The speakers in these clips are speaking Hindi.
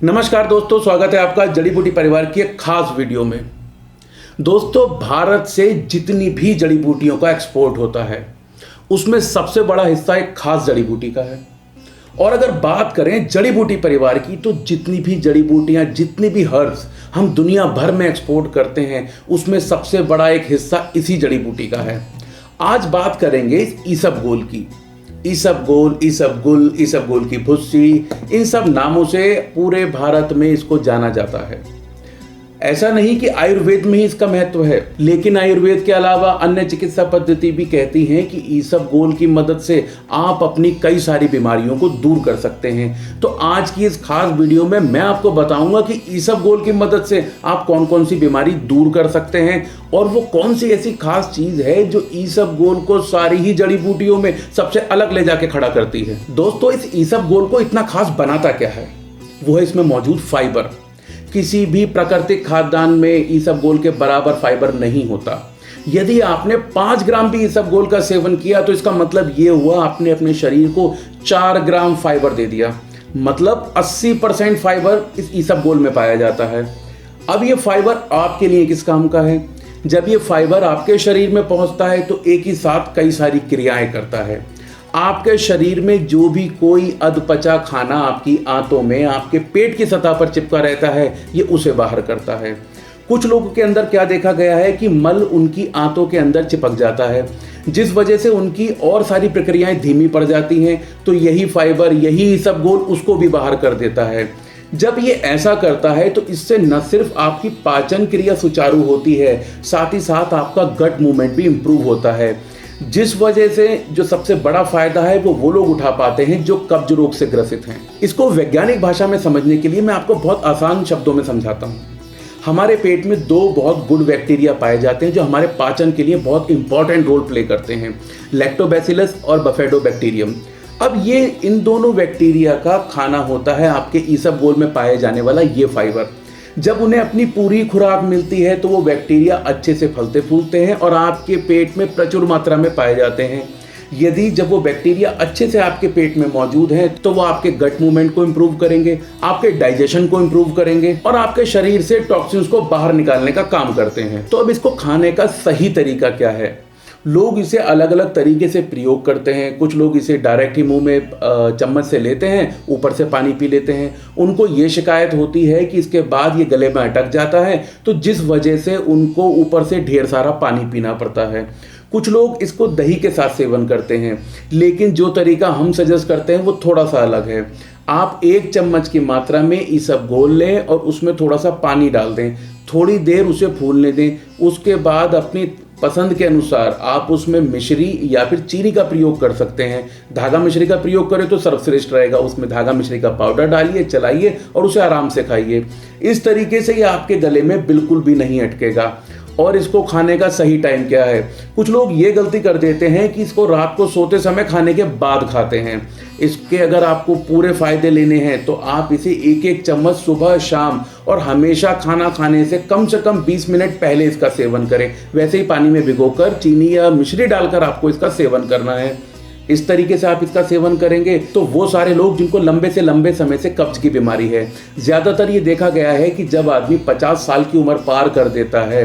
नमस्कार दोस्तों, स्वागत है आपका जड़ी बूटी परिवार की एक खास वीडियो में। दोस्तों, भारत से जितनी भी जड़ी बूटियों का एक्सपोर्ट होता है उसमें सबसे बड़ा हिस्सा एक खास जड़ी बूटी का है। और अगर बात करें जड़ी बूटी परिवार की, तो जितनी भी जड़ी बूटियां, जितनी भी हर्ब्स हम दुनिया भर में एक्सपोर्ट करते हैं उसमें सबसे बड़ा एक हिस्सा इसी जड़ी बूटी का है। आज बात करेंगे इस ईसबगोल की। ईसबगोल, ईसबगुल, ईसबगोल की भुस्सी, इन सब नामों से पूरे भारत में इसको जाना जाता है। ऐसा नहीं कि आयुर्वेद में ही इसका महत्व है, लेकिन आयुर्वेद के अलावा अन्य चिकित्सा पद्धति भी कहती हैं कि ईसबगोल की मदद से आप अपनी कई सारी बीमारियों को दूर कर सकते हैं। तो आज की इस खास वीडियो में मैं आपको बताऊंगा कि ईसबगोल की मदद से आप कौन कौन सी बीमारी दूर कर सकते हैं और वो कौन सी ऐसी खास चीज है जो ईसबगोल को सारी ही जड़ी बूटियों में सबसे अलग ले जाके खड़ा करती है। दोस्तों, इस ईसबगोल को इतना खास बनाता क्या है? वो है इसमें मौजूद फाइबर। किसी भी प्राकृतिक खाद्यान्न में ईसबगोल के बराबर फाइबर नहीं होता। यदि आपने 5 ग्राम भी ईसबगोल का सेवन किया तो इसका मतलब ये हुआ आपने अपने शरीर को 4 ग्राम फाइबर दे दिया। मतलब 80% फाइबर इस ईसबगोल में पाया जाता है। अब ये फाइबर आपके लिए किस काम का है? जब ये फाइबर आपके शरीर में पहुंचता है तो एक ही साथ कई सारी क्रियाएं करता है। आपके शरीर में जो भी कोई अधपचा खाना आपकी आंतों में, आपके पेट की सतह पर चिपका रहता है, ये उसे बाहर करता है। कुछ लोगों के अंदर क्या देखा गया है कि मल उनकी आंतों के अंदर चिपक जाता है, जिस वजह से उनकी और सारी प्रक्रियाएं धीमी पड़ जाती हैं। तो यही फाइबर, यही ईसबगोल उसको भी बाहर कर देता है। जब ये ऐसा करता है तो इससे न सिर्फ आपकी पाचन क्रिया सुचारू होती है, साथ ही साथ आपका गट मूवमेंट भी इंप्रूव होता है, जिस वजह से जो सबसे बड़ा फायदा है वो लोग उठा पाते हैं जो कब्ज रोग से ग्रसित हैं। इसको वैज्ञानिक भाषा में समझने के लिए मैं आपको बहुत आसान शब्दों में समझाता हूँ। हमारे पेट में 2 बहुत गुड बैक्टीरिया पाए जाते हैं जो हमारे पाचन के लिए बहुत इंपॉर्टेंट रोल प्ले करते हैं, लैक्टोबैसिलस और बफेडोबैक्टीरियम। अब ये इन दोनों बैक्टीरिया का खाना होता है आपके ईसबगोल में पाए जाने वाला ये फाइबर। जब उन्हें अपनी पूरी खुराक मिलती है तो वो बैक्टीरिया अच्छे से फलते फूलते हैं और आपके पेट में प्रचुर मात्रा में पाए जाते हैं। यदि जब वो बैक्टीरिया अच्छे से आपके पेट में मौजूद हैं तो वो आपके गट मूवमेंट को इम्प्रूव करेंगे, आपके डाइजेशन को इम्प्रूव करेंगे और आपके शरीर से टॉक्सिन्स को बाहर निकालने का काम करते हैं। तो अब इसको खाने का सही तरीका क्या है? लोग इसे अलग अलग तरीके से प्रयोग करते हैं। कुछ लोग इसे डायरेक्ट ही मुंह में चम्मच से लेते हैं, ऊपर से पानी पी लेते हैं। उनको ये शिकायत होती है कि इसके बाद ये गले में अटक जाता है, तो जिस वजह से उनको ऊपर से ढेर सारा पानी पीना पड़ता है। कुछ लोग इसको दही के साथ सेवन करते हैं, लेकिन जो तरीका हम सजेस्ट करते हैं वो थोड़ा सा अलग है। आप 1 चम्मच की मात्रा में ईसबगोल लें और उसमें थोड़ा सा पानी डाल दें, थोड़ी देर उसे फूलने दें। उसके बाद अपनी पसंद के अनुसार आप उसमें मिश्री या फिर चीनी का प्रयोग कर सकते हैं। धागा मिश्री का प्रयोग करें तो सर्वश्रेष्ठ रहेगा। उसमें धागा मिश्री का पाउडर डालिए, चलाइए और उसे आराम से खाइए। इस तरीके से ये आपके गले में बिल्कुल भी नहीं अटकेगा। और इसको खाने का सही टाइम क्या है? कुछ लोग ये गलती कर देते हैं कि इसको रात को सोते समय खाने के बाद खाते हैं। इसके अगर आपको पूरे फायदे लेने हैं तो आप इसे 1-1 चम्मच सुबह शाम और हमेशा खाना खाने से कम 20 मिनट पहले इसका सेवन करें। वैसे ही पानी में भिगोकर चीनी या मिश्री डालकर आपको इसका सेवन करना है। इस तरीके से आप इसका सेवन करेंगे तो वो सारे लोग जिनको लंबे से लंबे समय से कब्ज की बीमारी है, ज़्यादातर ये देखा गया है कि जब आदमी 50 साल की उम्र पार कर देता है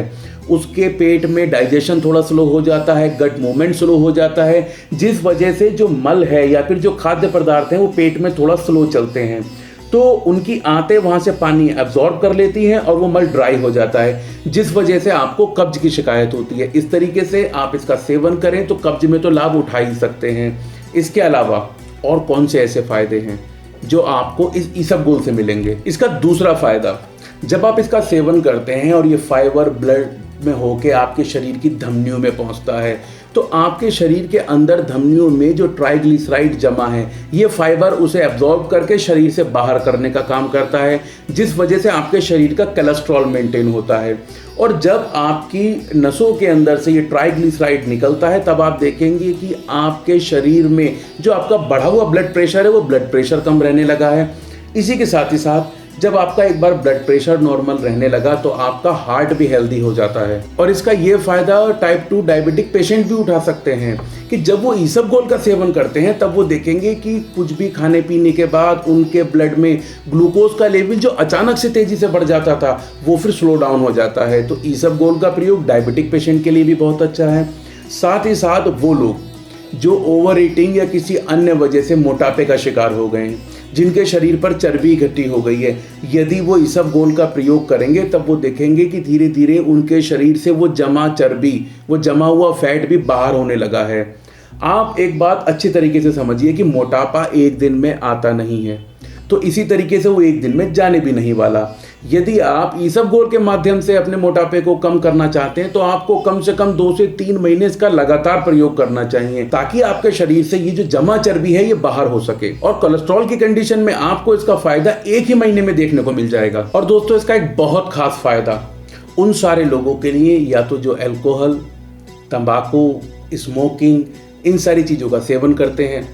उसके पेट में डाइजेशन थोड़ा स्लो हो जाता है, गट मूवमेंट स्लो हो जाता है, जिस वजह से जो मल है या फिर जो खाद्य पदार्थ हैं वो पेट में थोड़ा स्लो चलते हैं। तो उनकी आंतें वहाँ से पानी एब्जॉर्ब कर लेती हैं और वो मल ड्राई हो जाता है, जिस वजह से आपको कब्ज की शिकायत होती है। इस तरीके से आप इसका सेवन करें तो कब्ज में तो लाभ उठा ही सकते हैं। इसके अलावा और कौन से ऐसे फायदे हैं जो आपको इस ईसबगोल से मिलेंगे? इसका दूसरा फायदा, जब आप इसका सेवन करते हैं और ये फाइबर ब्लड में होके आपके शरीर की धमनियों में पहुंचता है तो आपके शरीर के अंदर धमनियों में जो ट्राइग्लिसराइड जमा है ये फाइबर उसे एब्जॉर्ब करके शरीर से बाहर करने का काम करता है, जिस वजह से आपके शरीर का कोलेस्ट्रॉल मेंटेन होता है। और जब आपकी नसों के अंदर से ये ट्राइग्लिसराइड निकलता है तब आप देखेंगे कि आपके शरीर में जो आपका बढ़ा हुआ ब्लड प्रेशर है वो ब्लड प्रेशर कम रहने लगा है। इसी के साथ ही साथ जब आपका एक बार ब्लड प्रेशर नॉर्मल रहने लगा तो आपका हार्ट भी हेल्दी हो जाता है। और इसका ये फायदा टाइप 2 डायबिटिक पेशेंट भी उठा सकते हैं कि जब वो ईसबगोल का सेवन करते हैं तब वो देखेंगे कि कुछ भी खाने पीने के बाद उनके ब्लड में ग्लूकोज का लेवल जो अचानक से तेजी से बढ़ जाता था वो फिर स्लो डाउन हो जाता है। तो ईसबगोल का प्रयोग डायबिटिक पेशेंट के लिए भी बहुत अच्छा है। साथ ही साथ वो लोग जो ओवर ईटिंग या किसी अन्य वजह से मोटापे का शिकार हो गए हैं, जिनके शरीर पर चर्बी इकट्ठी हो गई है, यदि वो ईसबगोल का प्रयोग करेंगे तब वो देखेंगे कि धीरे धीरे उनके शरीर से वो जमा चर्बी, वो जमा हुआ फैट भी बाहर होने लगा है। आप एक बात अच्छी तरीके से समझिए कि मोटापा एक दिन में आता नहीं है, तो इसी तरीके से वो एक दिन में जाने भी नहीं वाला। यदि आप ईसबगोल के माध्यम से अपने मोटापे को कम करना चाहते हैं तो आपको कम से कम 2 से 3 महीने इसका लगातार प्रयोग करना चाहिए, ताकि आपके शरीर से ये जो जमा चर्बी है ये बाहर हो सके। और कोलेस्ट्रॉल की कंडीशन में आपको इसका फायदा 1 ही महीने में देखने को मिल जाएगा। और दोस्तों, इसका एक बहुत खास फायदा उन सारे लोगों के लिए, या तो जो अल्कोहल, तंबाकू, स्मोकिंग, इन सारी चीज़ों का सेवन करते हैं,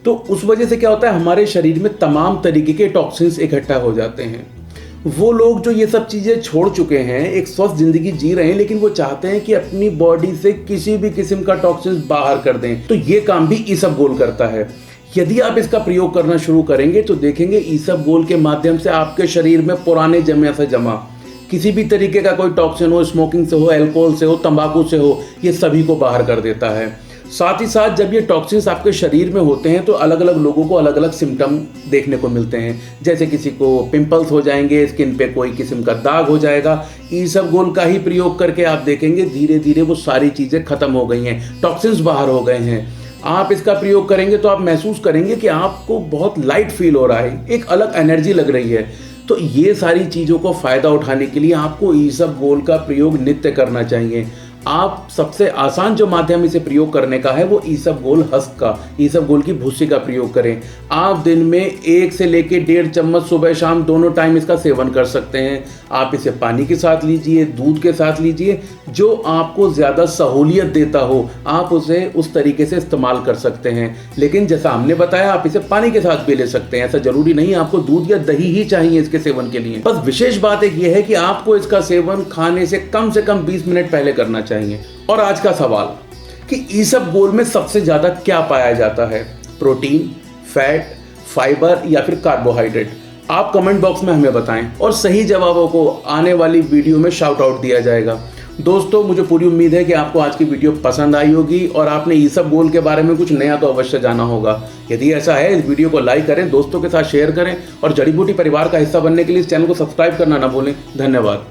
तो उस वजह से क्या होता है, हमारे शरीर में तमाम तरीके के टॉक्सिन्स इकट्ठा हो जाते हैं। वो लोग जो ये सब चीज़ें छोड़ चुके हैं, एक स्वस्थ जिंदगी जी रहे हैं, लेकिन वो चाहते हैं कि अपनी बॉडी से किसी भी किस्म का टॉक्सिन्स बाहर कर दें, तो ये काम भी ईसबगोल करता है। यदि आप इसका प्रयोग करना शुरू करेंगे तो देखेंगे ईसबगोल के माध्यम से आपके शरीर में पुराने जमा किसी भी तरीके का कोई टॉक्सिन हो, स्मोकिंग से हो, अल्कोहल से हो, तंबाकू से हो, ये सभी को बाहर कर देता है। साथ ही साथ जब ये टॉक्सिन्स आपके शरीर में होते हैं तो अलग अलग लोगों को अलग अलग सिम्टम देखने को मिलते हैं, जैसे किसी को पिंपल्स हो जाएंगे, स्किन पे कोई किस्म का दाग हो जाएगा। ईसबगोल का ही प्रयोग करके आप देखेंगे धीरे धीरे वो सारी चीज़ें खत्म हो गई हैं, टॉक्सिन्स बाहर हो गए हैं। आप इसका प्रयोग करेंगे तो आप महसूस करेंगे कि आपको बहुत लाइट फील हो रहा है, एक अलग एनर्जी लग रही है। तो ये सारी चीज़ों को फ़ायदा उठाने के लिए आपको ईसबगोल का प्रयोग नित्य करना चाहिए। आप सबसे आसान जो माध्यम इसे प्रयोग करने का है वो ईसबगोल हस्क का, ईसबगोल की भूसी का प्रयोग करें। आप दिन में 1 से लेकर 1.5 चम्मच सुबह शाम दोनों टाइम इसका सेवन कर सकते हैं। आप इसे पानी के साथ लीजिए, दूध के साथ लीजिए, जो आपको ज़्यादा सहूलियत देता हो आप उसे उस तरीके से इस्तेमाल कर सकते हैं। लेकिन जैसा हमने बताया, आप इसे पानी के साथ भी ले सकते हैं, ऐसा ज़रूरी नहीं आपको दूध या दही ही चाहिए इसके सेवन के लिए। बस विशेष बात एक ये है कि आपको इसका सेवन खाने से कम 20 मिनट पहले करना चाहिए। और आज का सवाल कि ईसबगोल में सबसे ज्यादा क्या पाया जाता है, प्रोटीन, फैट, फाइबर या फिर कार्बोहाइड्रेट? आप कमेंट बॉक्स में हमें बताएं और सही जवाबों को आने वाली वीडियो में शाउट आउट दिया जाएगा। दोस्तों, मुझे पूरी उम्मीद है कि आपको आज की वीडियो पसंद आई होगी और आपने ईसबगोल के बारे में कुछ नया तो अवश्य जाना होगा। यदि ऐसा है, इस वीडियो को लाइक करें, दोस्तों के साथ शेयर करें और जड़ी बूटी परिवार का हिस्सा बनने के लिए इस चैनल को सब्सक्राइब करना ना भूलें। धन्यवाद।